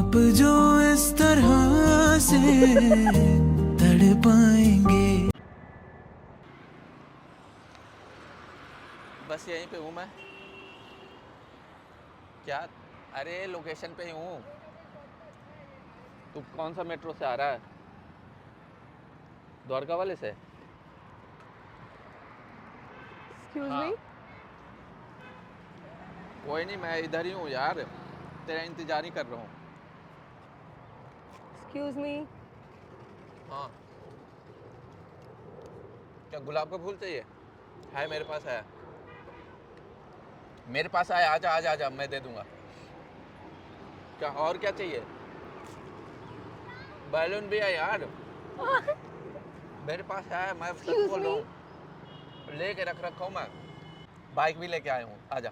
आप जो इस तरह से तड़पाएंगे। बस यहीं पे हूँ मैं। क्या? अरे लोकेशन पे ही हूँ। तू कौन सा मेट्रो से आ रहा है? द्वारका वाले से? एक्सक्यूज हाँ, मी। कोई नहीं, मैं इधर ही हूँ यार, तेरा इंतजार ही कर रहा हूँ। Excuse me. हाँ, क्या गुलाब का फूल चाहिए? है मेरे पास है, मेरे पास है। आजा आजा आजा, मैं दे दूंगा। क्या और क्या चाहिए? बैलून भी है यार, मेरे पास है। मैं सच Excuse बोल रहा me? हूँ, लेके रख रखा हूँ मैं। बाइक भी लेके आया हूँ, आजा।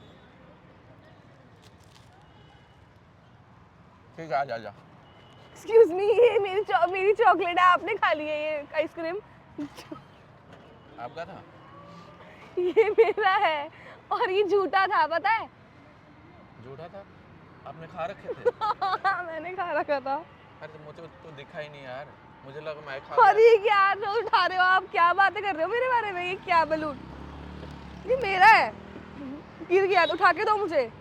ठीक है, आजा आजा। एक्सक्यूज मी, ये मेरी चॉकलेट है, आपने खा ली है ये आइसक्रीम। आपका था? ये मेरा है और ये झूठा था, पता है। झूठा था? आपने खा रखे थे? मैंने खा रखा था। अरे तो मुझे तो दिखा ही नहीं यार, मुझे लगा मैं खा और गया। ये क्या रोज उठा रहे हो आप? क्या बातें कर रहे हो मेरे बारे में? ये क्या बलून? ये मेरा है, गिर गया तो उठा के दो मुझे।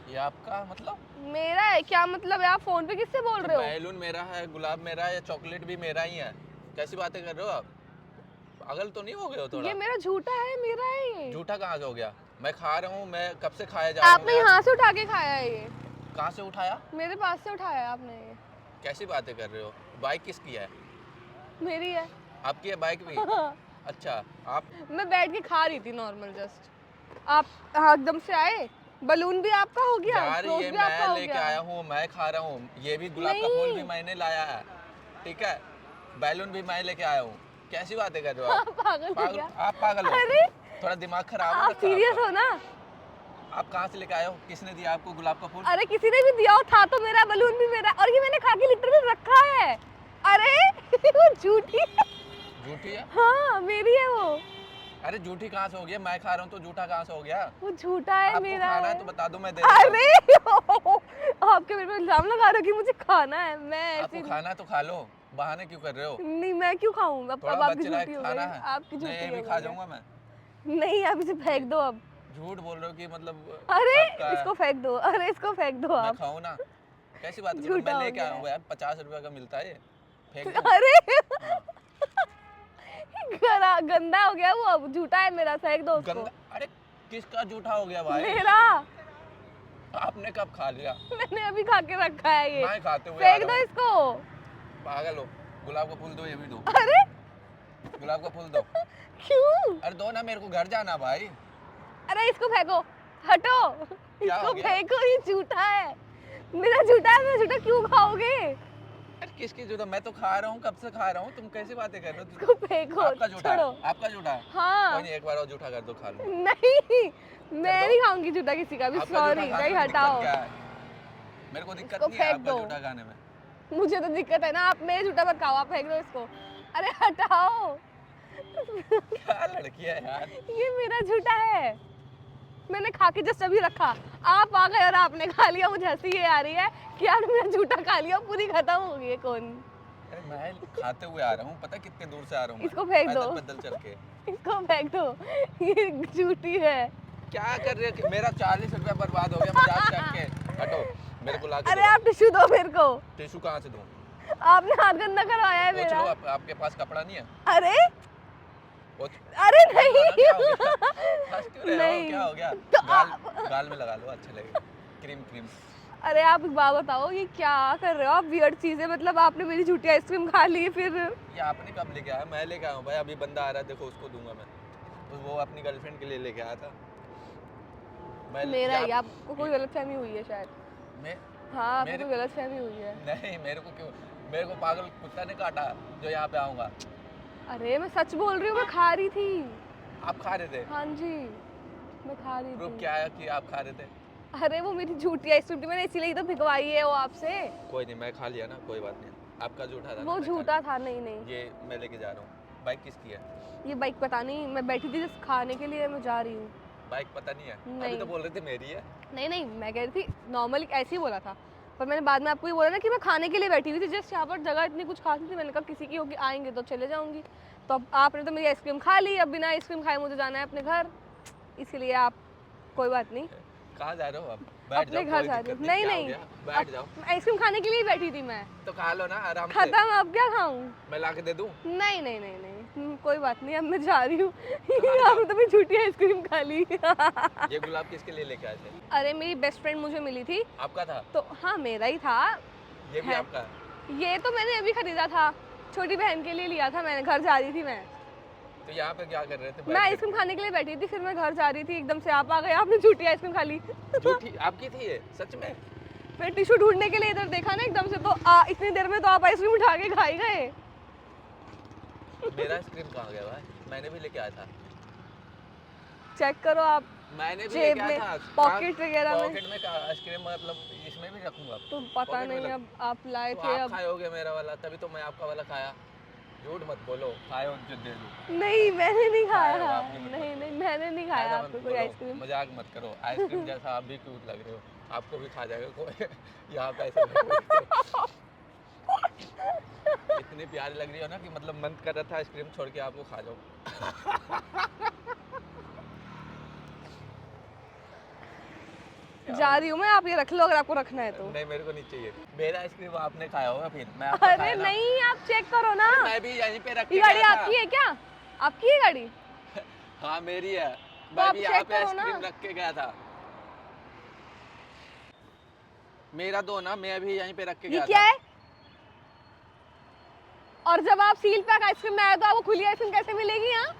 ये आपका मतलब? मेरा है क्या मतलब है? आप फोन पे किससे बोल रहे हो? बैलून मेरा है, गुलाब मेरा है, या चॉकलेट भी मेरा ही है। कैसी बातें कर रहे हो आप? पागल तो नहीं हो गए हो थोड़ा? ये मेरा झूठा है, मेरा है ये। झूठा कहाँ से हो गया? मैं खा रहा हूँ, मैं कब से खाया जा रहा हूँ आपने यार। यहाँ से उठा के खाया है ये? कहाँ से उठाया? मेरे पास से उठाया है आपने ये। कैसी बातें कर रहे हो? बाइक किसकी है? मेरी है। आपकी है बाइक भी? अच्छा, आप? मैं बैठ के खा रही थी नॉर्मल जस्ट। आप हाँ, एकदम से आए। बलून भी आपका हो गया, यार रोज ये भी आपका मैं हो लेके गया। आया हूँ, मैं खा रहा हूँ। ये भी गुलाब का फूल भी मैंने लाया है, ठीक है। बैलून भी मैं लेके आया हूँ। कैसी बातें कर रहे हो आप? पागल हो पागल? गया। आप पागल हो? अरे थोड़ा दिमाग खराब है आप रखा सीरियस आपका। हो ना? आप कहाँ से लेके आए हो? किसने दिया आपको गुलाब का फूल? अरे किसी ने भी दिया हो, था तो मेरा, बलून भी मेरा, और ये मैंने खा के लिटरली रखा है। अरे वो झूठी है। झूठी है? हाँ मेरी है वो। अरे झूठी कहाँ से हो गया? मैं खा रहा हूँ तो झूठा कहाँ से हो गया? वो झूठा है, आपको मेरा खाना है है। तो बता दो, मैं दे देता हूँ। अरे आपके मेरे पे इल्जाम लगा रहे हो कि मुझे खाना है। मैं आपको ऐसी खाना है तो खा लो, बहाने क्यों कर रहे हो? नहीं, मैं क्यों खाऊं? अब थोड़ा आपकी बच्चे लायक झूठी हो खाना गई, है। आपकी नहीं, झूठी ये हो भी गई खा है। जाऊंगा मैं। नहीं, आप इसे फेंक दो अब। झूठ बोल रहे हो कि मतलब अरे आपका है। इसको फेंक दो, अरे इसको फेंक दो मैं आप। खाऊं ना? कैसी बात कर रहे हो? झूठा मैं हो लेके गया आया हूँ है। यार, 50 रुपए का मिलता है ये। फेंक दूं? अरे हाँ। गंदा हो गया वो, अब झूठा है मेरा, फेंक दो उसको। गंदा? अरे किसका झूठा हो गया भाई? मेरा। आपने कब खा लिया? मैंने अभी खा के रखा है ये। मैं खाते हुए आ फेंक रहा दो हूँ। इसको। पागल हो? गुलाब का फूल दो, ये भी दो। अरे गुलाब का फूल दो। क्यों? अरे दो ना, मेरे को घर जाना भाई। अरे इसको फेंको, हटो। क्या हो इसको गया? फेंको, ये झूठा है। मेरा झूठा है, मैं झूठा क्यों खाओगे? अरे किसकी झूठा? मैं तो खा रहा हूँ, कब से खा रहा हूँ। तुम कैसी बातें कर रहे हो? इसको फेंको, आपका झूठा है? छोड़ो। आपका झूठा है? हाँ। कोई नहीं, एक बार और झूठा कर दो, खा लूंगा। नहीं, मैं दो। नहीं खाऊंगी झूठा किसी का भी, आपका झूठा सॉरी। खाने नहीं, में दिक्कत हटाओ। क्या है? मेरे को दिक्कत इसको नहीं है फेंक आपका दो। झूठा खाने में। मुझे तो दिक्कत है ना, आप मेरे झूठा मत खाओ, आप फेंक दो इसको। अरे हटाओ। क्या लड़की है यार? ये मेरा झूठा है, मैंने खा के जस्ट अभी रखा। आप आ गए और आपने खा लिया। मुझे हंसी ये आ रही है कि आपने मेरा झूठा खा लिया, पूरी खत्म हो गई है। कौन? अरे मैं खाते हुए आ रहा हूँ, पता कितने दूर से आ रहा हूँ मैं। इसको फेंक दो। पैदल पैदल चल के। इसको फेंक दो, ये झूठी है। क्या कर रहे हो? मेरा 40 रुपया बर्बाद हो गया मजाक करके। हटो, मेरे को ला के अरे दो। आप टिश्यू दो मेरे को। टिश्यू कहाँ से दूँ? आपने हाथ गंदा करवाया है पोंछ लो, मेरा। आपके पास कपड़ा नहीं है? अरे पोंछ। अरे क्या हो नहीं। गया? हंस क्यों रहे हो? नहीं। क्या हो गया? तो गाल में लगा लो, अच्छा लगेगा। Cream cream. अरे आप एक बात बताओ, ये क्या कर रहे हो आप? वियर्ड चीजें, मतलब आपने मेरी झूठी आइसक्रीम खा ली फिर। ये आपने कब लेके आया? मैं लेके आया हूँ भाई, अभी बंदा आ रहा है, देखो उसको दूंगा मैं। तो वो अपनी गर्लफ्रेंड के लिए लेके आया था। मैं मेरा ये ही, आपको कोई गलतफहमी हुई है शायद। मैं हाँ, आपको मेरे कोई गलतफहमी हुई है। नहीं, मेरे को क्यों? मेरे को पागल कुत्ता ने काटा जो यहाँ पे आऊँगा। अरे मैं सच बोल रही हूँ, मैं खा रही थी। आप खा रहे थे? हाँ जी, मैं खा रही प्रूफ थी। क्या है कि आप खा रहे थे? अरे वो मेरी झूठी आइसक्रीम थी, मैंने इसीलिए तो भिगवाई है वो आपसे। कोई नहीं, मैं खा लिया ना, कोई बात नहीं। आपका झूठा था ना, वो मैं खा झूठा लिया। था। नहीं नहीं, ये मैं लेके जा रहा हूँ। बाइक किसकी है? ये बाइक पता नहीं, मैं बैठी थी जिस खाने के लिए, मैं जा रही हूँ। बाइक पता नहीं है? अभी नहीं। तो बोल रहे थे मेरी है। नहीं नहीं, मैं कह रही थी नॉर्मली ऐसे ही बोला था। पर मैंने बाद में आपको ये बोला ना कि मैं खाने के लिए बैठी हुई थी, जस्ट यहाँ पर जगह इतनी कुछ खास नहीं थी, मैंने कहा किसी की होगी आएंगे तो चले जाऊंगी। तो अब आपने तो मेरी आइसक्रीम खा ली, अब बिना आइसक्रीम खाए मुझे जाना है अपने घर, इसीलिए आप कोई बात नहीं कहाँ जा रहे हो आप? बैठ अपने जाओ, घर कोई जा रही दिक्कत हूँ। नहीं, नहीं क्या हो नहीं गया? बैठ जाओ। आइसक्रीम खाने के लिए ही बैठी थी मैं। तो खा लो ना आराम से। खत्म, अब क्या खाऊं? मैं ला के दे दूं? नहीं नहीं नहीं नहीं कोई बात नहीं, अब मैं जा रही हूँ। आपने तो मेरी झूठी आइसक्रीम खा ली। ये गुलाब किसके लिए लेके आए थे? अरे मेरी बेस्ट फ्रेंड मुझे मिली थी, आपका था? तो हाँ मेरा ही था। ये भी है। आपका है? ये तो मैंने अभी खरीदा था, छोटी बहन के लिए लिया था मैंने, घर जा रही थी मैं। तो यहाँ पे क्या कर रहे थे? मैं बैठ आइसक्रीम खाने के लिए बैठी थी, फिर मैं घर जा रही थी, एकदम से आप आ गए, आपने झूठी आइसक्रीम खा ली। के? झूठी आपकी थी ये? सच में? मैं टिश्यू ढूंढने के लिए इधर देखा ना एकदम से, तो इतनी देर में तो आप आइसक्रीम उठा के खा ही गए। मेरा आइसक्रीम कहाँ गया भाई? मैंने भी लेके आया था। चेक करो आप मैंने भी जेब लेके में, आया था। पॉकेट वगैरह में। पॉकेट में का आइसक्रीम मतलब इसमें भी रखूंगा? तो पता पॉकेट में नहीं, लग- अब आप लाए तो थे। आप अब खाओगे मेरा वाला, तभी तो मैं आपका वाला खाया। झूठ मत बोलो, खाए हो जो दे दूं। नहीं मैंने नहीं खाया खाया, आपने मत नहीं नहीं मैंने नहीं खाया ऐसा मत आपको कोई बोलो, आइसक्रीम। मजाक मत करो। आइसक्रीम जैसा आप भी क्यूट लग रहे हो, आपको भी खा जाएगा कोई। यहाँ पे ऐसे नहीं। इतनी प्यारी लग रही हो ना कि मतलब मन कर रहा था आइसक्रीम छोड़ के आपको खा जाओ। जा रही हूँ मैं, आप ये रख लो अगर आपको रखना है तो। नहीं मेरे को नहीं चाहिए, मेरा आइसक्रीम आपने खाया होगा, फिर मैं आपका अरे खाया ना। नहीं आप चेक करो ना। मैं भी यहीं पे रख के ये गाड़ी गया था। आपकी है क्या? आपकी है गाड़ी? हाँ मेरी है, तो मैं आप भी यहाँ check पे करो ना। आइसक्रीम रख के गया था। मेरा दो ना, मैं भी यहीं पे रख के ये गया क्या था। है? और जब आप सील पैक आइसक्रीम में आए तो आपको खुली आइसक्रीम कैसे मिलेगी? यहाँ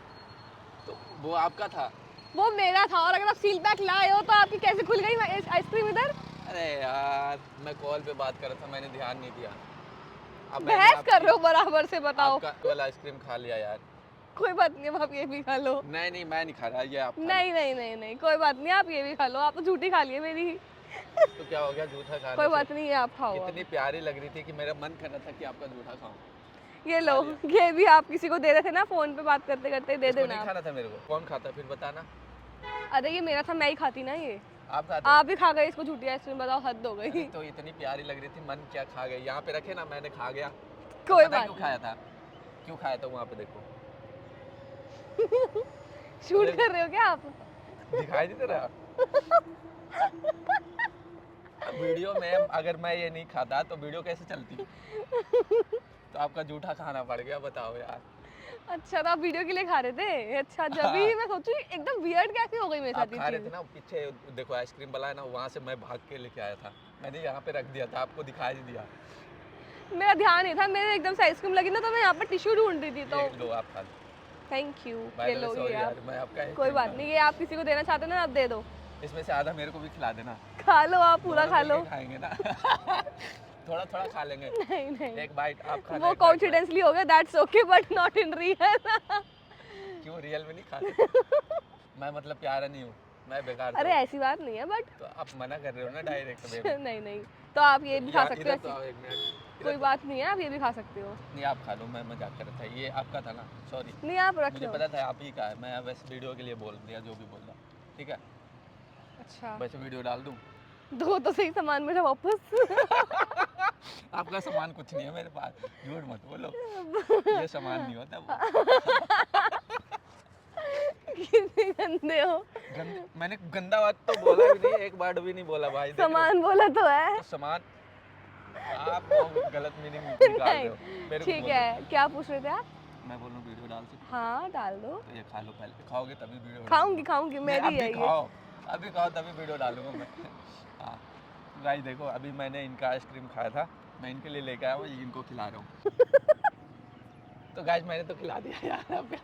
तो वो आपका था। वो मेरा था, और अगर आप सील पैक लाए हो तो आपकी कैसे खुल गई आइसक्रीम इधर? अरे यार मैं कॉल पे बात कर रहा था, मैंने ध्यान नहीं दिया। अब मैंने बहस कर आपकी- रहे हो बराबर से, बताओ। आपका वाला आइसक्रीम खा लिया यार। कोई बात नहीं, अब आप ये भी खा लो। नहीं नहीं मैं नहीं खा रहा, ये आप खा नहीं नहीं नहीं नहीं कोई बात नहीं, आप ये भी खा लो, आप तो झूठी खा लिए मेरी। लो। तो क्या हो गया जूठा खाने कोई से? बात नहीं, ये आप खाओ अब। इतनी प्यारी लग रही थी कि मेरा मन कर रहा था कि आपका जूठा खाऊं। ये लो, ये भी आप किसी को दे रहे थे ना फोन पे बात करते करते, दे इसको देना नहीं आप। खाना था मेरे को। कौन खाता फिर बताना। अरे ये मेरा था, मैं ही खाती ना ये। आप खाते? आप भी खा गए इसको झूठी आइसक्रीम, बताओ हद हो गई। अरे तो इतनी प्यारी लग रही थी, मन क्या खा गई। यहाँ पे रखे ना, मैंने खा गया। कोई पता बात क्यों खाया था? क्यों खाया था वहाँ पे देखो। शूट कर रहे हो क्या आप? दिखाई नहीं दे रहा? वीडियो में अगर मैं ये नहीं खाता तो वीडियो कैसे चलती? तो आपका जूठा खाना पड़ गया, बताओ यार। अच्छा तो आप वीडियो के लिए खा रहे थे? अच्छा जब भी मैं सोचू एकदम वियर्ड कैसे हो गई मेरे आप साथ खा ये रहे थे चीज। ना पीछे, देखो आइसक्रीम वाला है ना, वहाँ से मैं भाग के लेके आया था। मैंने यहाँ पे रख दिया था, आपको दिखाई नहीं दिया। मेरा ध्यान नहीं था, मेरे एकदम से आइसक्रीम लगी ना, तो मैं यहाँ पर टिश्यू ढूंढ रही थी तो। ये लो आप खा लो। थैंक यू, By ये the way, लो sorry ये यार, आप। मैं आपका कोई ice बात cream नहीं, ये आप किसी को देना चाहते हो ना, आप दे दो। खा- इसमें से आधा मेरे को भी खिला देना। खा लो आप, पूरा दोनों खा मिलके लो। खाएंगे ना। थोड़ा थोड़ा खा लेंगे। नहीं नहीं एक बाइट आप खाना, वो एक bite मैं। कॉन्फिडेंसली हो गया, that's okay but not in real. क्यों रियल में नहीं खाते? मैं मतलब प्यारा नहीं हूँ, मैं बेकार अरे हूँ। ऐसी बात नहीं है बट तो आप मना कर रहे हो ना डायरेक्ट वे में। नहीं नहीं, तो आप ये भी खा सकते हो इधर तो ऐसी- आओ एक मिनट। कोई बात नहीं है, आप ये भी खा सकते हो। नहीं आप खा लो, मैं मजाक कर रहा था। ये आपका था ना, सॉरी। नहीं आप रख मुझे लो। पता था आप ही का है, मैं वैसे वीडियो के लिए बोल दिया जो भी बोल रहा। ठीक है, अच्छा वैसे वीडियो डाल दूँ? दो तो सही सामान मेरा वापस। आपका सामान कुछ नहीं है मेरे पास, झूठ मत बोलो। ये सामान नहीं होता वो। कितने गंदे हो। मैंने गंदा बात तो बोला भी नहीं, एक वर्ड भी नहीं बोला भाई। देख रहे हो? सामान बोला तो है। तो सामान आप गलत मीनिंग निकाल रहे हो। मेरे को ठीक बोल है, क्या पूछ रहे थे आप? दो। मैं बोलूँ वीडियो डाल सकते? हाँ डाल दो। तो ये खा लो पहले, खाओगे तभी वीडियो खाऊंगी खाऊंगी, मैं भी है अभी ये। खाओ, अभी खाओ तभी वीडियो डालूंगा मैं। हाँ गाइस देखो, अभी मैंने इनका आइसक्रीम खाया था, मैं इनके लिए लेके आया हूँ, ये इनको खिला रहा हूँ। तो गाइस मैंने तो खिला दिया यार। अब